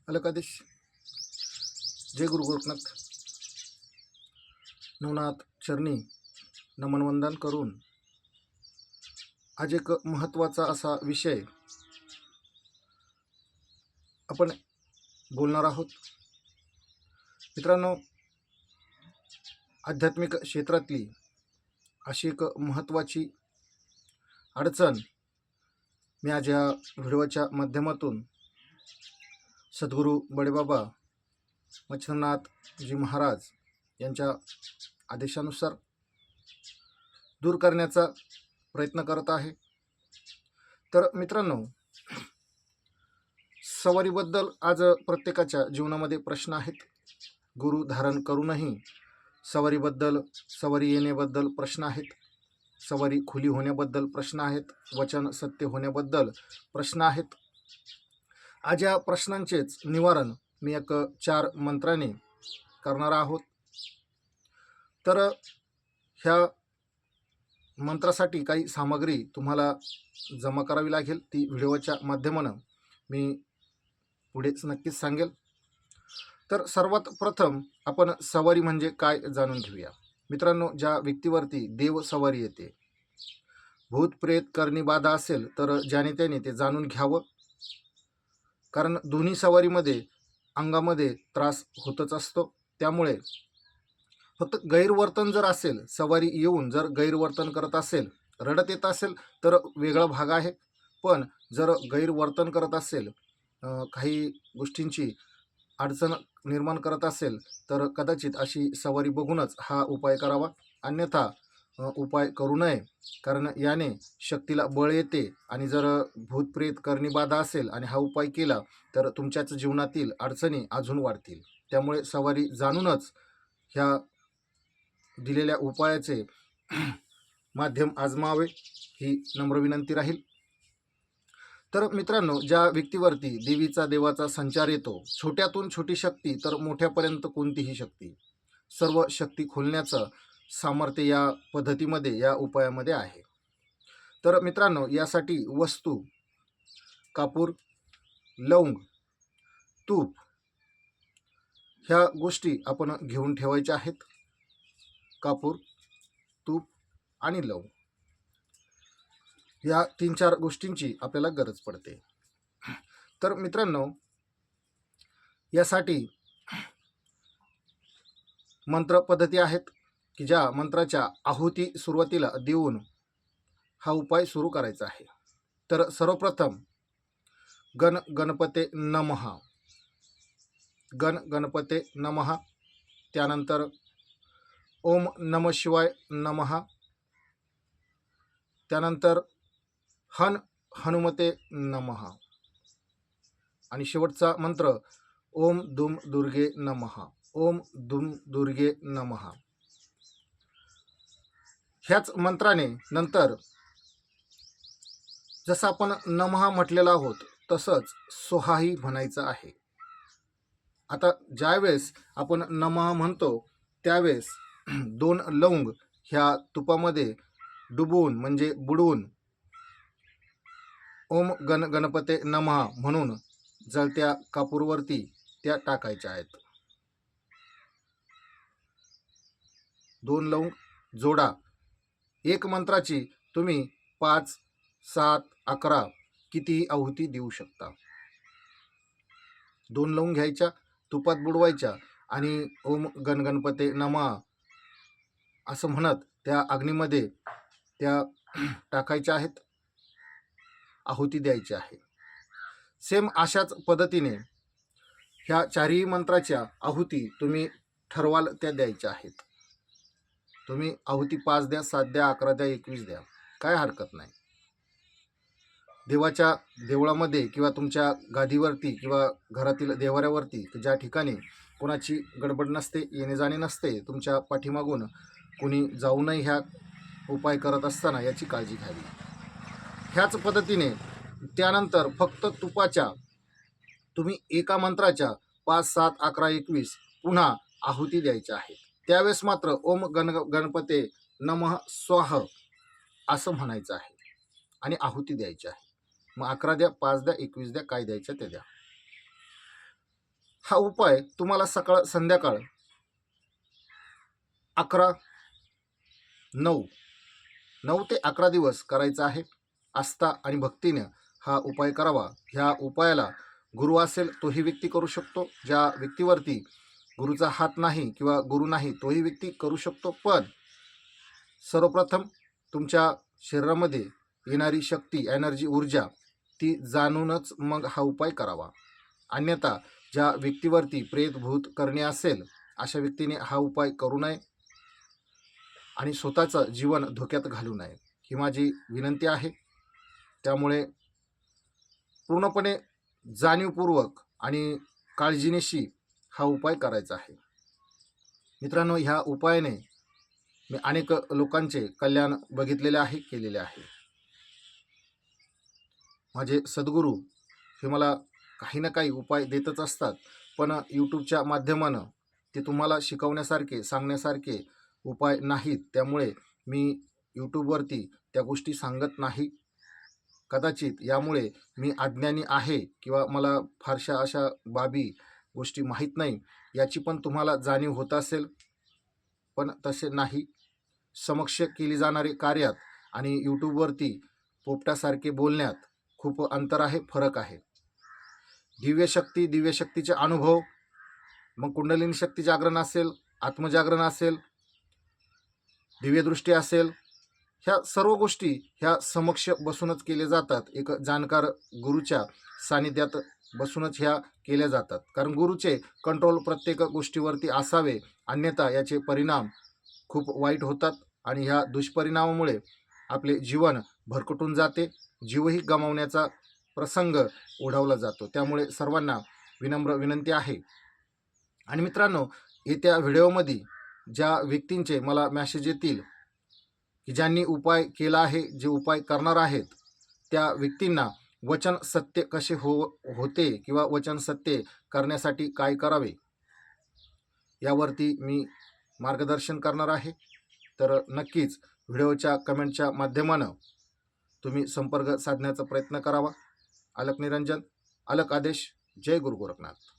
अलकादेश जय गुरु गोरखनाथ नवनाथ चरणी नमन वंदन करून आज एक महत्त्वाचा असा विषय आपण बोलणार आहोत. मित्रांनो, आध्यात्मिक क्षेत्रातली अशी एक महत्त्वाची अडचण मी आज या व्हिडिओच्या माध्यमातून सद्गुरू बडेबाबा मच्छिंद्रनाथजी महाराज यांच्या आदेशानुसार दूर करण्याचा प्रयत्न करत आहे. तर मित्रांनो, सवारीबद्दल आज प्रत्येकाच्या जीवनामध्ये प्रश्न आहेत. गुरु धारण करूनही सवारी येण्याबद्दल प्रश्न आहेत, सवारी खुली होण्याबद्दल प्रश्न आहेत, वचन सत्य होण्याबद्दल प्रश्न आहेत. आज या प्रश्नांचेच निवारण मी एक 4 मंत्राने करणार आहोत. तर ह्या मंत्रासाठी काही सामग्री तुम्हाला जमा करावी लागेल. ती व्हिडिओच्या माध्यमानं मी पुढेच नक्कीच सांगेल. तर सर्वात प्रथम आपण सवारी म्हणजे काय जाणून घेऊया. मित्रांनो, ज्या व्यक्तीवरती देव सवारी येते, भूत प्रेत करणी बाधा असेल तर ज्याने त्याने ते जाणून घ्यावं. कारण दोन्ही सवारीमध्ये अंगामध्ये त्रास होतच असतो. त्यामुळे फक्त गैरवर्तन जर असेल, सवारी येऊन जर गैरवर्तन करत असेल, रडत येत असेल तर वेगळा भाग आहे. पण जर गैरवर्तन करत असेल, काही गोष्टींची अडचण निर्माण करत असेल तर कदाचित अशी सवारी बघूनच हा उपाय करावा. अन्यथा उपाय करू नये. कारण याने शक्तीला बळ येते आणि जर भूतप्रेत करणी बाधा असेल आणि हा उपाय केला तर तुमच्याच जीवनातील अडचणी अजून वाढतील. त्यामुळे सवारी जाणूनच ह्या दिलेल्या उपायाचे माध्यम आजमावे ही नम्र विनंती राहील. तर मित्रांनो, ज्या व्यक्तीवरती देवाचा संचार येतो, छोट्यातून छोटी शक्ती तर मोठ्यापर्यंत कोणतीही शक्ती, सर्व शक्ती खोलण्याचं सामर्थ्य या पद्धतीमध्ये, या उपायामध्ये आहे. तर मित्रांनो, यासाठी वस्तू कापूर, लवंग, तूप ह्या गोष्टी आपण घेऊन ठेवायच्या आहेत. कापूर, तूप आणि लवंग या 3-4 गोष्टींची आपल्याला गरज पडते. तर मित्रांनो, यासाठी मंत्र पद्धती आहेत की ज्या मंत्राच्या आहुती सुरुवातीला देऊन हा उपाय सुरू करायचा आहे. तर सर्वप्रथम गण गणपते नमः, गण गणपते नमः. त्यानंतर ओम नमः शिवाय नमः. त्यानंतर हनुमते नमः. आणि शेवटचा मंत्र ओम दुम दुर्गे नमः, ओम दुम दुर्गे नमः. ह्याच मंत्राने नंतर जसं आपण नमः म्हटलेला आहोत तसंच सोहाही म्हणायचं आहे. आता ज्यावेळेस आपण नमः म्हणतो त्यावेळेस 2 लवंग ह्या तुपामध्ये डुबवून म्हणजे बुडवून ओम गण गणपते नमः म्हणून जळत्या कापूरवरती त्या टाकायच्या आहेत. 2 लवंग जोडा. एक मंत्राची तुम्ही 5, 7, 11 कितीही आहुती देऊ शकता. 2 लवंग घ्यायच्या, तुपात बुडवायच्या आणि ओम गण गणपते नमः असं म्हणत त्या अग्नीमध्ये त्या टाकायच्या आहेत, आहुती द्यायची आहे. सेम अशाच पद्धतीने ह्या 4ही मंत्राच्या आहुती तुम्ही ठरवाल त्या द्यायच्या आहेत. तुम्ही आहुती 5 द्या, 7 द्या, 11 द्या, 21 द्या, काय हरकत नाही. देवाच्या देवळामध्ये किंवा तुमच्या गादीवरती किंवा घरातील देवाऱ्यावरती ज्या ठिकाणी कोणाची गडबड नसते, येणे जाणे नसते, तुमच्या पाठीमागून कोणी जाऊ नये ह्या उपाय करत असताना याची काळजी घ्यावी. ह्याच पद्धतीने त्यानंतर फक्त तुपाच्या तुम्ही एका मंत्राच्या 5, 7, 11, 21 पुन्हा आहुती द्यायच्या आहेत. त्यावेळेस मात्र ओम गणपते नमः स्वाहा असं म्हणायचं आहे आणि आहुती द्यायची आहे. मग 11 द्या, 5 द्या, 21 द्या, काय द्यायचं ते द्या. हा उपाय तुम्हाला सकाळ संध्याकाळ 11, 9 9 ते 11 दिवस करायचा आहे. आस्था आणि भक्तीने हा उपाय करावा. ह्या उपायाला गुरु असेल तोही व्यक्ती करू शकतो. ज्या व्यक्तीवरती गुरुचा हात नाही किंवा गुरु नाही तोही व्यक्ती करू शकतो. पण सर्वप्रथम तुमच्या शरीरामध्ये येणारी शक्ती, एनर्जी, ऊर्जा ती जाणूनच मग हा उपाय करावा. अन्यथा ज्या व्यक्तीवरती प्रेत भूत करणे असेल अशा व्यक्तीने हा उपाय करू नये आणि स्वतःचं जीवन धोक्यात घालू नये, ही माझी विनंती आहे. त्यामुळे पूर्णपणे जाणीवपूर्वक आणि काळजीनिशी हा उपाय करायचा आहे. मित्रांनो, ह्या उपायाने मी अनेक लोकांचे कल्याण बघितलेले आहे, केलेले आहे. माझे सद्गुरू हे मला काही ना काही उपाय देतच असतात, पण यूट्यूबच्या माध्यमानं ते तुम्हाला शिकवण्यासारखे, सांगण्यासारखे उपाय नाहीत. त्यामुळे मी यूट्यूबवरती त्या गोष्टी सांगत नाही. कदाचित यामुळे मी अज्ञानी आहे किंवा मला फारशा अशा बाबी गोष्टी माहीत नाही याची पण तुम्हाला जाणीव होत असेल, पण तसे नाही. समक्ष केली जाणारी कार्यात आणि यूट्यूबवरती पोपटासारखे बोलण्यात खूप अंतर आहे, फरक आहे. दिव्यशक्ती, दिव्यशक्तीचे अनुभव, मग कुंडलिनी शक्ती जागरण असेल, आत्मजागरण असेल, दिव्यदृष्टी असेल, ह्या सर्व गोष्टी ह्या समक्ष बसूनच केल्या जातात. एक जाणकार गुरुच्या सानिध्यात बसूनच ह्या केल्या जातात. कारण गुरुचे कंट्रोल प्रत्येक गोष्टीवरती असावे, अन्यथा याचे परिणाम खूप वाईट होतात आणि ह्या दुष्परिणामामुळे आपले जीवन भरकटून जाते, जीवही गमावण्याचा प्रसंग ओढावला जातो. त्यामुळे सर्वांना विनम्र विनंती आहे. आणि मित्रांनो, येत्या व्हिडिओमध्ये ज्या व्यक्तींचे मला मॅसेज येतील की ज्यांनी उपाय केला आहे, जे उपाय करणार आहेत, त्या व्यक्तींना वचन सत्य कसे होते किंवा वचन सत्य करण्यासाठी काय करावे यावरती मी मार्गदर्शन करणार आहे. तर नक्कीच व्हिडिओच्या कमेंटच्या माध्यमानं तुम्ही संपर्क साधण्याचा प्रयत्न करावा. अलक निरंजन, अलक आदेश. जय गुरु गोरखनाथ.